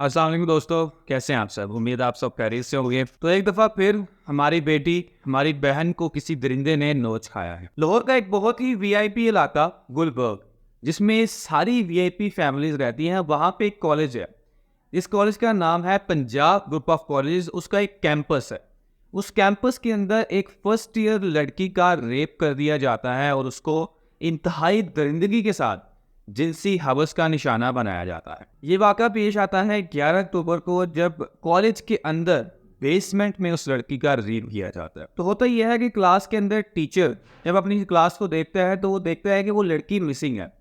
अस्सलाम वालेकुम दोस्तों, कैसे हैं आप सब। उम्मीद है आप सब खैरियत से होंगे। तो एक दफ़ा फिर हमारी बेटी, हमारी बहन को किसी दरिंदे ने नोच खाया है। लाहौर का एक बहुत ही वीआईपी इलाका गुलबर्ग, जिसमें सारी वीआईपी फैमिलीज रहती हैं, वहाँ पे एक कॉलेज है। इस कॉलेज का नाम है पंजाब ग्रुप ऑफ कॉलेज। उसका एक कैंपस है। उस कैंपस के अंदर एक फर्स्ट ईयर लड़की का रेप कर दिया जाता है और उसको इंतहाई दरिंदगी के साथ जिनसी हवस का निशाना बनाया जाता है। ये वाक़ा पेश आता है 11 अक्टूबर को, जब कॉलेज के अंदर बेसमेंट में उस लड़की का रेप किया जाता है। तो होता यह है कि क्लास के अंदर टीचर जब अपनी क्लास को देखता है तो वो देखता है कि वो लड़की मिसिंग है।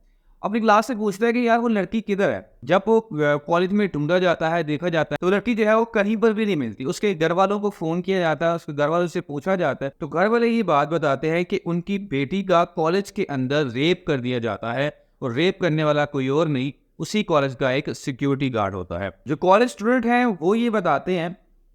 अपनी क्लास से पूछता है कि यार वो लड़की किधर है। जब वो कॉलेज में ढूंढा जाता है, देखा जाता है, तो लड़की जो है वो कहीं पर भी नहीं मिलती। उसके घर वालों को फ़ोन किया जाता है, उसके घर वालों से पूछा जाता है, तो घर वाले ये बात बताते हैं कि उनकी बेटी का कॉलेज के अंदर रेप कर दिया जाता है। और रेप करने वाला कोई और नहीं, उसी कॉलेज का एक सिक्योरिटी गार्ड होता है। जो कॉलेज स्टूडेंट हैं वो ये बताते हैं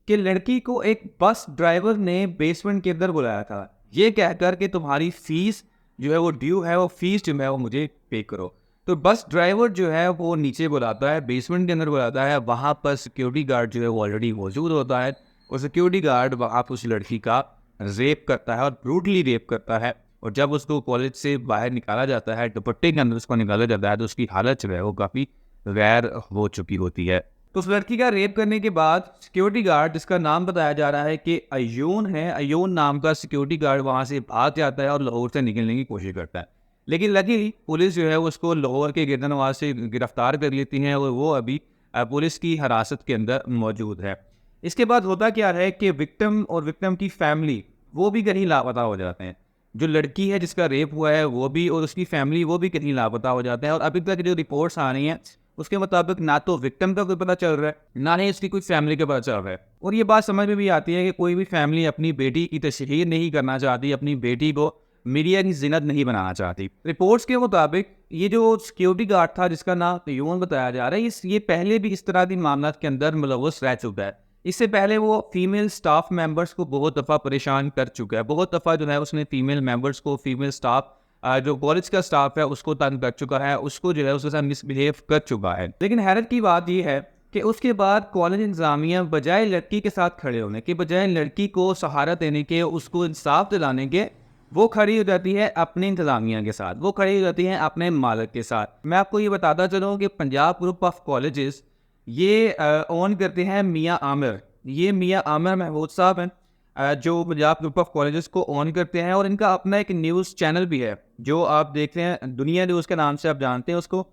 कि लड़की को एक बस ड्राइवर ने बेसमेंट के अंदर बुलाया था, ये कहकर कि तुम्हारी फीस जो है वो ड्यू है, वो फीस जो है वो मुझे पे करो। तो बस ड्राइवर जो है वो नीचे बुलाता है, बेसमेंट के अंदर बुलाता है। वहाँ पर सिक्योरिटी गार्ड जो है वो ऑलरेडी मौजूद होता है और सिक्योरिटी गार्ड वहाँ पर उस लड़की का रेप करता है और ब्रूटली रेप करता है। और जब उसको कॉलेज से बाहर निकाला जाता है, दुपट्टे के अंदर उसको निकाला जाता है, तो उसकी हालत जो है वो काफ़ी गैर हो चुकी होती है। तो उस लड़की का रेप करने के बाद सिक्योरिटी गार्ड, जिसका नाम बताया जा रहा है कि अयून है, अयून नाम का सिक्योरिटी गार्ड वहाँ से भाग जाता है और लाहौर से निकलने की कोशिश करता है। लेकिन लकीली पुलिस जो है उसको लाहौर के गिरदनवाज से गिरफ्तार कर लेती है और वो अभी पुलिस की हिरासत के अंदर मौजूद है। इसके बाद होता क्या है कि विक्टिम और विक्टिम की फैमिली वो भी कहीं लापता हो जाते हैं। जो लड़की है जिसका रेप हुआ है वो भी, और उसकी फैमिली वो भी कहीं लापता हो जाते हैं। और अभी तक जो रिपोर्ट्स आ रही हैं उसके मुताबिक ना तो विक्टिम का कोई पता चल रहा है, ना ही उसकी कोई फैमिली का पता चल रहा है। और ये बात समझ में भी आती है कि कोई भी फैमिली अपनी बेटी की तशहीर नहीं करना चाहती, अपनी बेटी को मीडिया की जिनत नहीं बनाना चाहती। रिपोर्ट्स के मुताबिक ये जो सिक्योरिटी गार्ड था जिसका नाम यून बताया जा रहा है, ये पहले भी इस तरह के मामला के अंदर मुलव्वस रह चुका है। इससे पहले वो फीमेल स्टाफ मेंबर्स को बहुत दफ़ा परेशान कर चुका है। बहुत दफ़ा जो है उसने फीमेल मेंबर्स को, फीमेल स्टाफ जो कॉलेज का स्टाफ है उसको तंग कर चुका है, उसको जो है उसके साथ मिसबिहेव कर चुका है। लेकिन हैरत की बात यह है कि उसके बाद कॉलेज इंतजामिया बजाय लड़की के साथ खड़े होने के, बजाय लड़की को सहारा देने के, उसको इंसाफ दिलाने के, वो खड़ी हो जाती है अपनी इंतजामिया के साथ, वो खड़ी हो जाती है अपने मालिक के साथ। मैं आपको ये बताता चलूँ कि पंजाब ग्रुप ऑफ कॉलेजेस ये ओन करते हैं मियाँ आमिर। ये मियाँ आमिर महमूद साहब हैं जो पंजाब ग्रुप ऑफ कॉलेजेस को ओन करते हैं। और इनका अपना एक न्यूज़ चैनल भी है जो आप देखते हैं, दुनिया न्यूज़ के नाम से आप जानते हैं उसको।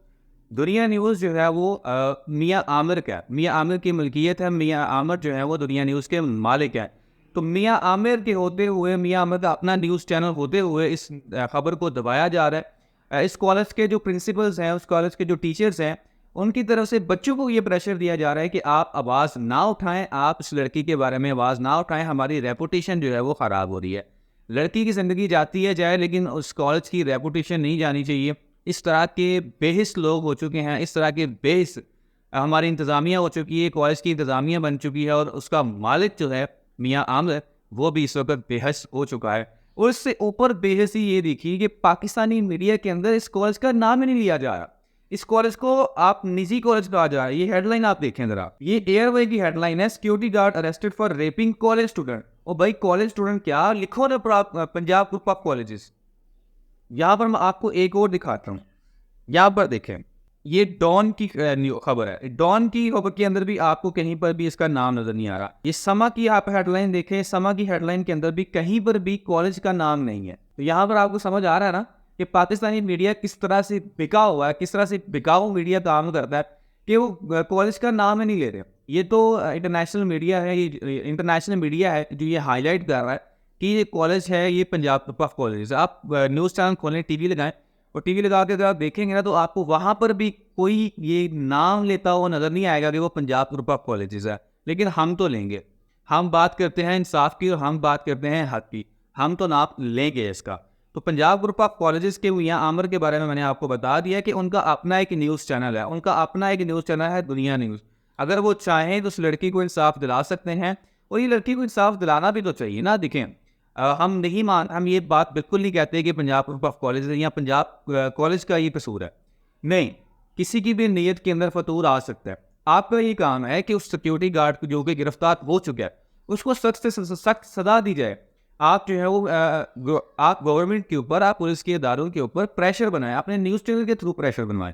दुनिया न्यूज़ जो है वो मियाँ आमिर का, मियाँ आमिर की मिल्कियत है। मियाँ आमिर जो है वो दुनिया न्यूज़ के मालिक हैं। तो मियाँ आमिर के होते हुए, मियाँ आमिर का अपना न्यूज़ चैनल होते हुए इस खबर को दबाया जा रहा है। इस कॉलेज के जो प्रिंसिपल्स हैं, उस कॉलेज के जो टीचर्स हैं, उनकी तरफ से बच्चों को ये प्रेशर दिया जा रहा है कि आप आवाज़ ना उठाएं, आप इस लड़की के बारे में आवाज़ ना उठाएं, हमारी रेपुटेशन जो है वो ख़राब हो रही है। लड़की की ज़िंदगी जाती है जाए, लेकिन उस कॉलेज की रेपुटेशन नहीं जानी चाहिए। इस तरह के बेहिस लोग हो चुके हैं, इस तरह के बेहिस हमारी इंतज़ामिया हो चुकी है, कॉलेज की इंतज़ामिया बन चुकी है, और उसका मालिक जो है मियाँ आमिर, वो भी इस वक्त बेहस हो चुका है। और इससे ऊपर बेहसी ये देखी कि पाकिस्तानी मीडिया के अंदर इस कॉलेज का नाम ही नहीं लिया जा रहा। इस कॉलेज को आप निजी कॉलेज कहा जा रहा है। ये हेडलाइन आप देखें जरा, ये एयरवे की हेडलाइन है, security guard arrested for rapping college student. और भाई कॉलेज स्टूडेंट क्या, लिखो ना पंजाब ग्रुप ऑफ कॉलेजेस। यहाँ पर मैं आपको एक और दिखाता हूँ, यहाँ पर देखें, ये डॉन की खबर है। डॉन की खबर के अंदर भी आपको कहीं पर भी इसका नाम नजर नहीं आ रहा। ये समा की आप हेडलाइन देखें, समा की हेडलाइन के अंदर भी कहीं पर भी कॉलेज का नाम नहीं है। तो यहाँ पर आपको समझ आ रहा है ना कि पाकिस्तानी मीडिया किस तरह से बिका हुआ है, किस तरह से बिकाऊ मीडिया काम करता है कि वो कॉलेज का नाम ही नहीं ले रहे। ये तो इंटरनेशनल मीडिया है, ये इंटरनेशनल मीडिया है जो ये हाईलाइट कर रहा है कि ये कॉलेज है, ये पंजाब ग्रुप ऑफ कॉलेज। आप न्यूज़ चैनल खोलें, टीवी लगाएं, और टीवी लगा के अगर आप देखेंगे ना तो आपको वहाँ पर भी कोई ये नाम लेता हुआ नज़र नहीं आएगा कि वो पंजाब ग्रुप ऑफ कॉलेजेस है। लेकिन हम तो लेंगे, हम बात करते हैं इंसाफ की और हम बात करते हैं हक की, हम तो नाम लेंगे इसका। तो पंजाब ग्रुप ऑफ कॉलेजेस के मियाँ आमिर के बारे में मैंने आपको बता दिया कि उनका अपना एक न्यूज़ चैनल है, उनका अपना एक न्यूज़ चैनल है दुनिया न्यूज़। अगर वो चाहें तो उस लड़की को इंसाफ दिला सकते हैं, और ये लड़की को इंसाफ दिलाना भी तो चाहिए ना। देखें, हम ये बात बिल्कुल नहीं कहते कि पंजाब ग्रुप ऑफ कॉलेज या पंजाब कॉलेज का ये कसूर है। नहीं, किसी की भी नीयत के अंदर फतूर आ सकता है। आपका ये काम है कि उस सिक्योरिटी गार्ड को जो कि गिरफ्तार हो चुका है उसको सख्त से सख्त सजा दी जाए। आप जो है वो आप गवर्नमेंट के ऊपर, आप पुलिस के इदारों के ऊपर प्रेशर बनाएं, अपने न्यूज़ चैनल के थ्रू प्रेशर बनवाएं,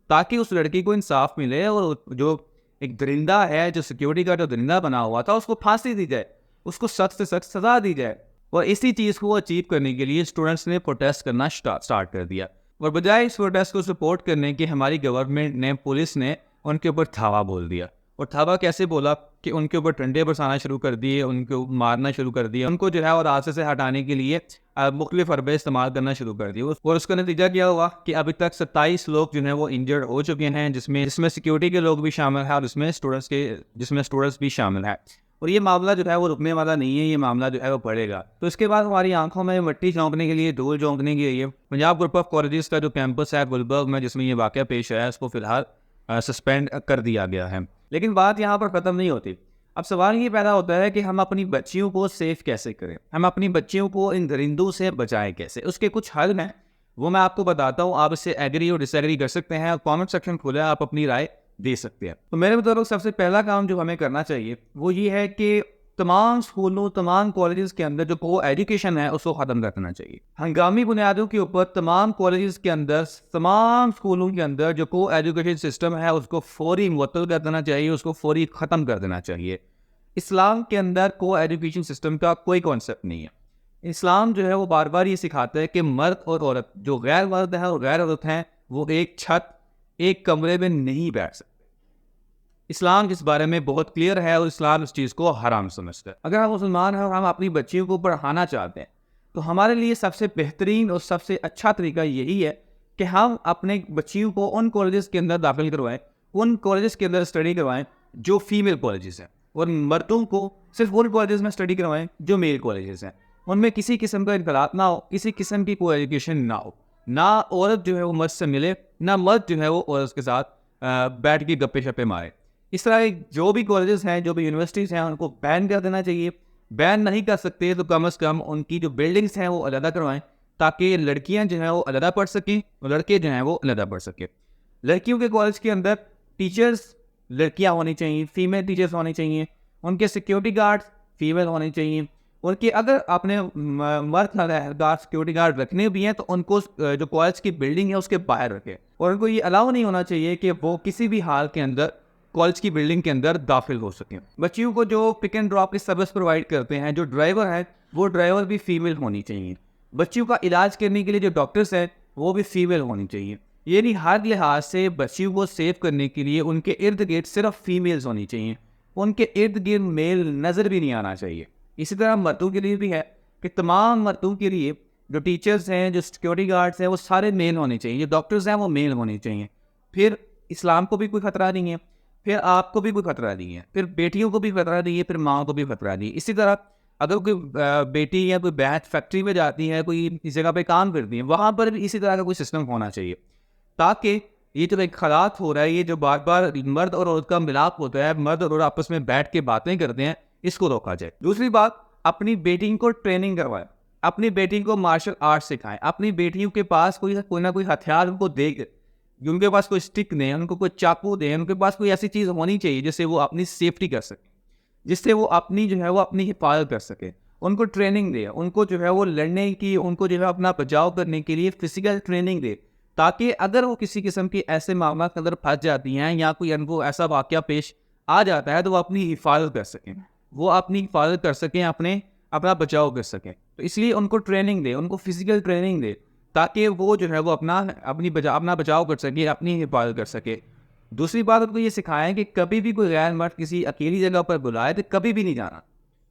ताकि उस लड़की को इंसाफ मिले और जो एक दरिंदा है, जो सिक्योरिटी गार्ड जो दरिंदा बना हुआ था, उसको फांसी दी जाए, उसको सख्त से सख्त सजा दी जाए। और इसी चीज़ को अचीव करने के लिए स्टूडेंट्स ने प्रोटेस्ट करना स्टार्ट कर दिया। और बजाय इस प्रोटेस्ट को सपोर्ट करने के हमारी गवर्नमेंट ने, पुलिस ने उनके ऊपर धावा बोल दिया। और धावा कैसे बोला कि उनके ऊपर डंडे बरसाना शुरू कर दिए, उनको मारना शुरू कर दिया, उनको जो है और रास्ते से हटाने के लिए मुख्तलिफ हरबे इस्तेमाल करना शुरू कर दिए। और उसका नतीजा क्या हुआ कि अभी तक 27 लोग जो हैं वो इंजर्ड हो चुके हैं, जिसमें सिक्योरिटी के लोग भी शामिल हैं और जिसमें स्टूडेंट्स भी शामिल हैं। और ये मामला जो है वो रुकने वाला नहीं है, ये मामला जो है वो बढ़ेगा। तो इसके बाद हमारी आंखों में मिट्टी झोंकने के लिए, धूल झोंकने के लिए पंजाब ग्रुप ऑफ कॉलेजेस का जो कैंपस है गुलबर्ग में, जिसमें ये वाक़या पेश आया है, उसको फिलहाल सस्पेंड कर दिया गया है। लेकिन बात यहाँ पर ख़त्म नहीं होती। अब सवाल ये पैदा होता है कि हम अपनी बच्चियों को सेफ कैसे करें, हम अपनी बच्चियों को इन दरिंदों से बचाएं कैसे। उसके कुछ हल हैं, वो मैं आपको बताता हूँ। आप इससे एग्री और डिसएग्री कर सकते हैं। कमेंट सेक्शन खुला है, आप अपनी राय दे सकते हैं। तो मेरे मुताबिक सबसे पहला काम जो हमें करना चाहिए वो ये है कि तमाम स्कूलों, तमाम कॉलेजेस के अंदर जो को एजुकेशन है उसको ख़त्म कर देना चाहिए। हंगामी बुनियादों के ऊपर तमाम कॉलेजेस के अंदर, तमाम स्कूलों के अंदर जो को एजुकेशन सिस्टम है उसको फौरी मुअत्तल कर देना चाहिए, उसको फौरी ख़त्म कर देना चाहिए। इस्लाम के अंदर को एजुकेशन सिस्टम का कोई कॉन्सेप्ट नहीं है। इस्लाम जो है वो बार बार ये सिखाता है कि मर्द और औरत, जो गैर मर्द हैं और गैर औरत हैं, वो एक छत, एक कमरे में नहीं बैठ सकते। इस्लाम इस बारे में बहुत क्लियर है और इस्लाम इस चीज़ को हराम समझता है। अगर हम मुसलमान हैं और हम अपनी बच्चियों को पढ़ाना चाहते हैं तो हमारे लिए सबसे बेहतरीन और सबसे अच्छा तरीका यही है कि हम अपने बच्चियों को उन कॉलेजेस के अंदर दाखिल करवाएं, उन कॉलेजेस के अंदर स्टडी करवाएं जो फीमेल कॉलेजेस हैं, और मर्दों को सिर्फ उन कॉलेजेस में स्टडी करवाएं जो मेल कॉलेजेस हैं। उनमें किसी किस्म का इनकलाब ना हो, किसी किस्म की कोई एजुकेशन ना हो, ना औरत जो है वो मर्द से मिले, ना मर्द जो है वो औरत के साथ बैठ के गप्पे शप्पे मारे। इस तरह जो भी कॉलेजेस हैं, जो भी यूनिवर्सिटीज़ हैं, उनको बैन कर देना चाहिए। बैन नहीं कर सकते तो कम से कम उनकी जो बिल्डिंग्स हैं वो अलग करवाएं, ताकि लड़कियां जो हैं वो अलग पढ़ सकें और लड़के जो हैं वो अलग पढ़ सकें। लड़कियों के कॉलेज के अंदर टीचर्स लड़कियां होनी चाहिए, फीमेल टीचर्स होनी चाहिए। उनके सिक्योरिटी गार्ड फीमेल होने चाहिए। उनके अगर आपने मर्द गार्ड, सिक्योरिटी गार्ड रखने भी हैं तो उनको जो कॉलेज की बिल्डिंग है उसके बाहर रखें। और उनको ये अलाउ नहीं होना चाहिए कि वो किसी भी हाल के अंदर कॉलेज की बिल्डिंग के अंदर दाखिल हो सकें। बच्चियों को जो पिक एंड ड्रॉप की सर्विस प्रोवाइड करते हैं, जो ड्राइवर हैं, वो ड्राइवर भी फीमेल होनी चाहिए। बच्चियों का इलाज करने के लिए जो डॉक्टर्स हैं वो भी फीमेल होनी चाहिए। यानी हर लिहाज से बच्चियों को सेव करने के लिए उनके इर्द गिर्द सिर्फ फीमेल्स होनी चाहिए, उनके इर्द गिर्द मेल नज़र भी नहीं आना चाहिए। इसी तरह मर्दों के लिए भी है कि तमाम मर्दों के लिए जो टीचर्स हैं, जो सिक्योरिटी गार्ड्स हैं, वो सारे मेल होने चाहिए, जो डॉक्टर्स हैं वो मेल होने चाहिए। फिर इस्लाम को भी कोई ख़तरा नहीं है, फिर आपको भी कोई खतरा नहीं है, फिर बेटियों को भी खतरा नहीं है, फिर माँ को भी खतरा नहीं है। इसी तरह अगर कोई बेटी या कोई बहन फैक्ट्री में जाती है, कोई इस जगह पे काम करती है, वहाँ पर भी इसी तरह का कोई सिस्टम होना चाहिए, ताकि ये जो एक खलात हो रहा है, ये जो बार बार मर्द और औरत का मिलाप होता है, मर्द और औरत आपस में बैठ के बातें करते हैं, इसको रोका जाए। दूसरी बात, अपनी बेटियों को ट्रेनिंग करवाएं, अपनी बेटियों को मार्शल आर्ट सिखाएं। अपनी बेटियों के पास कोई ना कोई हथियार उनको देकर, उनके पास कोई स्टिक दें, उनको कोई चाकू दें, उनके पास कोई ऐसी चीज़ होनी चाहिए जिससे वो अपनी सेफ्टी कर सकें, जिससे वो अपनी जो है वो अपनी हिफाजत कर सकें। उनको ट्रेनिंग दे, उनको जो है वो लड़ने की, उनको जो है अपना बचाव करने के लिए फिजिकल ट्रेनिंग दे, ताकि अगर वो किसी किस्म की ऐसे मामला के अंदर फंस जाती हैं या कोई उनको ऐसा वाक़या पेश आ जाता है तो वो अपनी हिफाजत कर सकें, वो अपनी हिफाजत कर सकें, अपना बचाव कर सकें। तो इसलिए उनको ट्रेनिंग दे, उनको फिजिकल ट्रेनिंग दे, ताकि वो जो है वो अपना बचाव कर सके, अपनी हिफाजत कर सके। दूसरी बात उनको ये सिखाएं कि कभी भी कोई गैर मर्द किसी अकेली जगह पर बुलाए तो कभी भी नहीं जाना,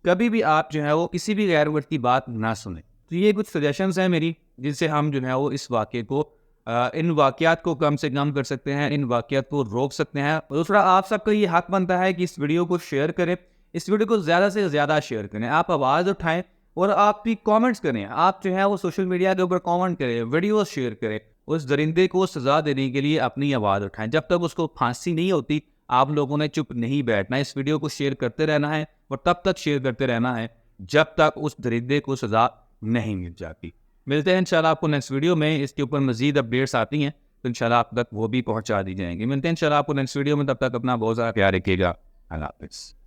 कभी भी आप जो है वो किसी भी गैर मर्द की बात ना सुने। तो ये कुछ सजेशंस हैं मेरी, जिनसे हम जो है वो इस वाक़े को, इन वाक़यात को कम से कम कर सकते हैं, इन वाक़यात को रोक सकते हैं। दूसरा, आप सबका ये हक बनता है कि इस वीडियो को शेयर करें, इस वीडियो को ज़्यादा से ज़्यादा शेयर करें, आप आवाज़ उठाएं और आप भी कमेंट्स करें। आप जो है वो सोशल मीडिया के ऊपर कमेंट करें, वीडियो शेयर करें, उस दरिंदे को सज़ा देने के लिए अपनी आवाज़ उठाएं। जब तक उसको फांसी नहीं होती आप लोगों ने चुप नहीं बैठना, इस वीडियो को शेयर करते रहना है और तब तक शेयर करते रहना है जब तक उस दरिंदे को सज़ा नहीं मिल जाती। मिलते हैं इंशाल्लाह आपको नेक्स्ट वीडियो में। इसके ऊपर मज़ीद अपडेट्स आती हैं तो इंशाल्लाह आप तक वो भी पहुंचा दी जाएंगी। मिलते हैं इंशाल्लाह आपको नेक्स्ट वीडियो में, तब तक अपना बहुत ज़्यादा प्यार रखिएगा। अल्लाह हाफिज़।